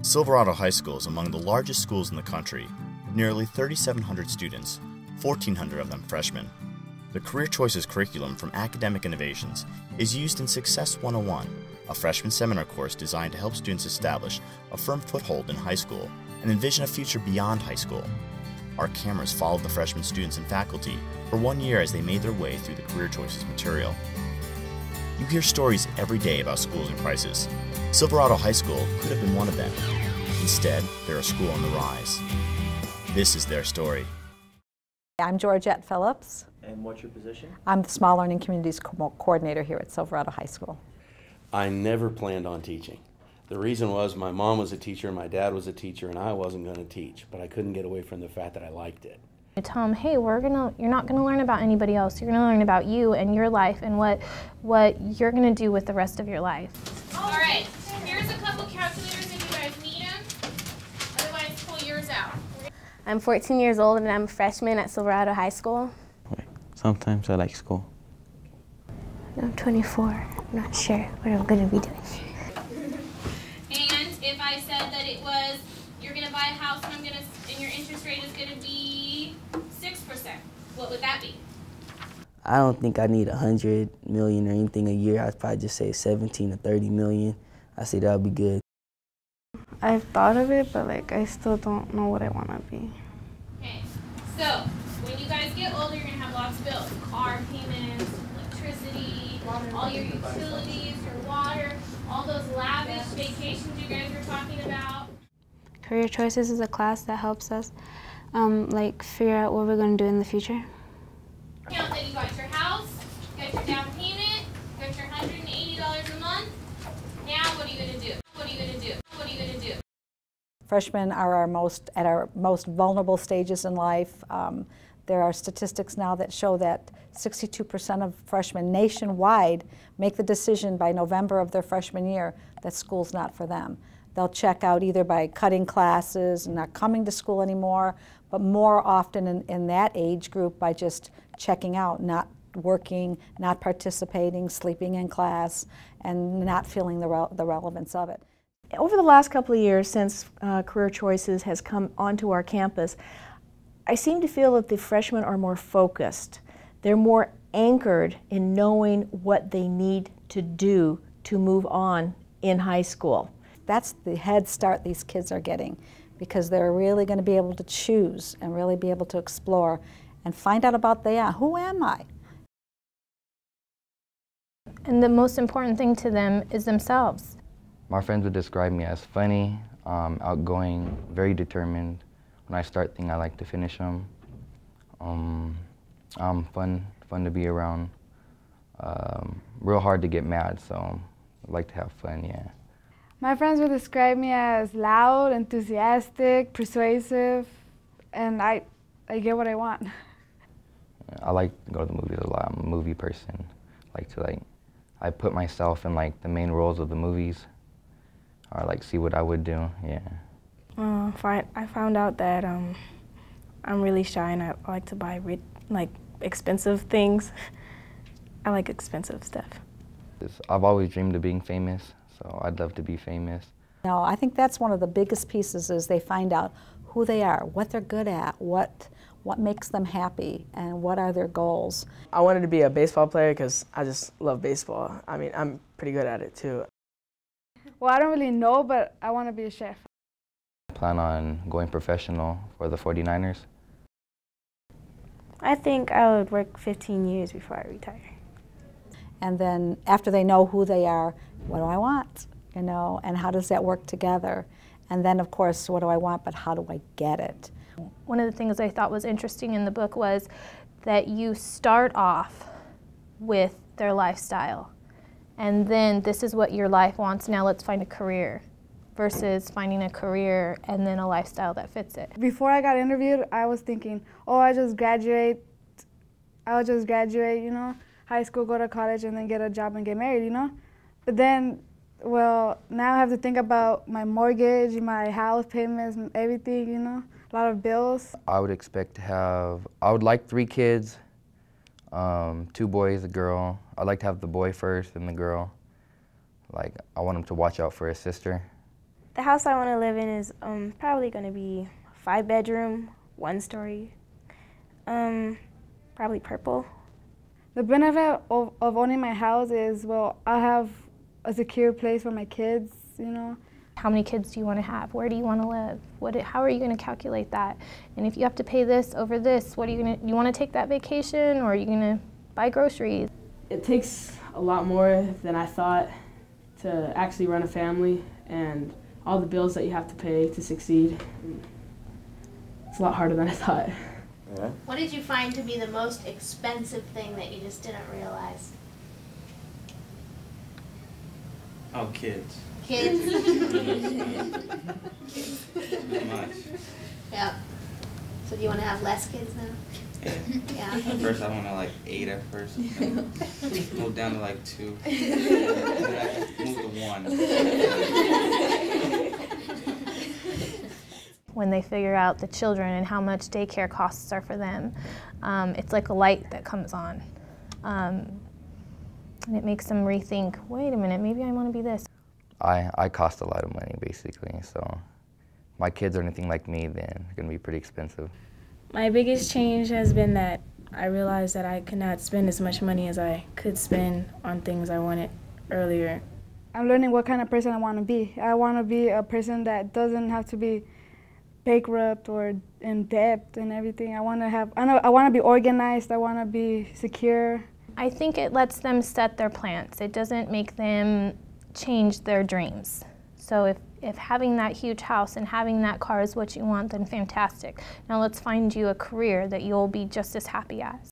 Silverado High School is among the largest schools in the country, nearly 3,700 students, 1,400 of them freshmen. The Career Choices curriculum from Academic Innovations is used in Success 101, a freshman seminar course designed to help students establish a firm foothold in high school and envision a future beyond high school. Our cameras followed the freshman students and faculty for 1 year as they made their way through the Career Choices material. You hear stories every day about schools in crisis. Silverado High School could have been one of them. Instead, they're a school on the rise. This is their story. I'm Georgette Phillips. And what's your position? I'm the Small Learning Communities Coordinator here at Silverado High School. I never planned on teaching. The reason was my mom was a teacher, my dad was a teacher, and I wasn't going to teach, but I couldn't get away from the fact that I liked it. I tell them, hey, you're not going to learn about anybody else. You're going to learn about you and your life and what you're going to do with the rest of your life. All right, here's a couple calculators if you guys need them. Otherwise, pull yours out. I'm 14 years old and I'm a freshman at Silverado High School. Sometimes I like school. I'm 24. I'm not sure what I'm going to be doing. And if I said that it was, you're going to buy a house and your interest rate is going to be 6%, what would that be? I don't think I need 100 million or anything a year. I'd probably just say 17 to 30 million. I say that would be good. I've thought of it, but I still don't know what I want to be. Okay, so when you guys get older, you're going to have lots of bills. Car payments, electricity, all your utilities, your water, all those lavish vacations you guys were talking about. Career Choices is a class that helps us figure out what we're going to do in the future. Count that you got your house, you got your down payment, you got your $180 a month. Now what are you going to do? What are you going to do? What are you going to do? Freshmen are at our most vulnerable stages in life. There are statistics now that show that 62% of freshmen nationwide make the decision by November of their freshman year that school's not for them. They'll check out either by cutting classes and not coming to school anymore, but more often in that age group by just checking out, not working, not participating, sleeping in class, and not feeling the relevance of it. Over the last couple of years since Career Choices has come onto our campus, I seem to feel that the freshmen are more focused. They're more anchored in knowing what they need to do to move on in high school. That's the head start these kids are getting, because they're really going to be able to choose and really be able to explore and find out about who am I? And the most important thing to them is themselves. My friends would describe me as funny, outgoing, very determined. When I start things, I like to finish them. I'm fun to be around. Real hard to get mad, so I like to have fun, yeah. My friends would describe me as loud, enthusiastic, persuasive, and I get what I want. I like to go to the movies a lot. I'm a movie person. I put myself in the main roles of the movies, or see what I would do, yeah. I found out that I'm really shy and I like to buy expensive things. I like expensive stuff. I've always dreamed of being famous, so I'd love to be famous. No, I think that's one of the biggest pieces is they find out who they are, what they're good at, what makes them happy, and what are their goals. I wanted to be a baseball player because I just love baseball. I mean, I'm pretty good at it too. Well, I don't really know, but I want to be a chef. I plan on going professional for the 49ers. I think I would work 15 years before I retire. And then after they know who they are, what do I want? And how does that work together? And then, of course, what do I want, but how do I get it? One of the things I thought was interesting in the book was that you start off with their lifestyle, and then this is what your life wants, now let's find a career, versus finding a career and then a lifestyle that fits it. Before I got interviewed, I was thinking, oh, I'll just graduate, high school, go to college, and then get a job and get married, But then, well, now I have to think about my mortgage, my house payments, everything, a lot of bills. I would expect to have, I would like 3 kids, 2 boys, a girl. I'd like to have the boy first and the girl. I want him to watch out for his sister. The house I want to live in is probably going to be 5-bedroom, 1-story, probably purple. The benefit of owning my house is, well, I have a secure place for my kids, you know. How many kids do you want to have? Where do you want to live? How are you going to calculate that? And if you have to pay this over this, what are you going to, you want to take that vacation, or are you going to buy groceries? It takes a lot more than I thought to actually run a family, and all the bills that you have to pay to succeed. It's a lot harder than I thought. Yeah. What did you find to be the most expensive thing that you just didn't realize? Oh, kids. Kids? Not much. Yeah. So do you want to have less kids now? Yeah. Yeah. At first I wanted like 8 at first. Moved down to like 2. Then I moved to 1. When they figure out the children and how much daycare costs are for them, it's like a light that comes on. And it makes them rethink, wait a minute, maybe I want to be this. I cost a lot of money, basically, so if my kids are anything like me, then they're going to be pretty expensive. My biggest change has been that I realized that I could not spend as much money as I could spend on things I wanted earlier. I'm learning what kind of person I want to be. I want to be a person that doesn't have to be bankrupt or in debt and everything. I want to be organized. I want to be secure. I think it lets them set their plans. It doesn't make them change their dreams. So if having that huge house and having that car is what you want, then fantastic. Now let's find you a career that you'll be just as happy as.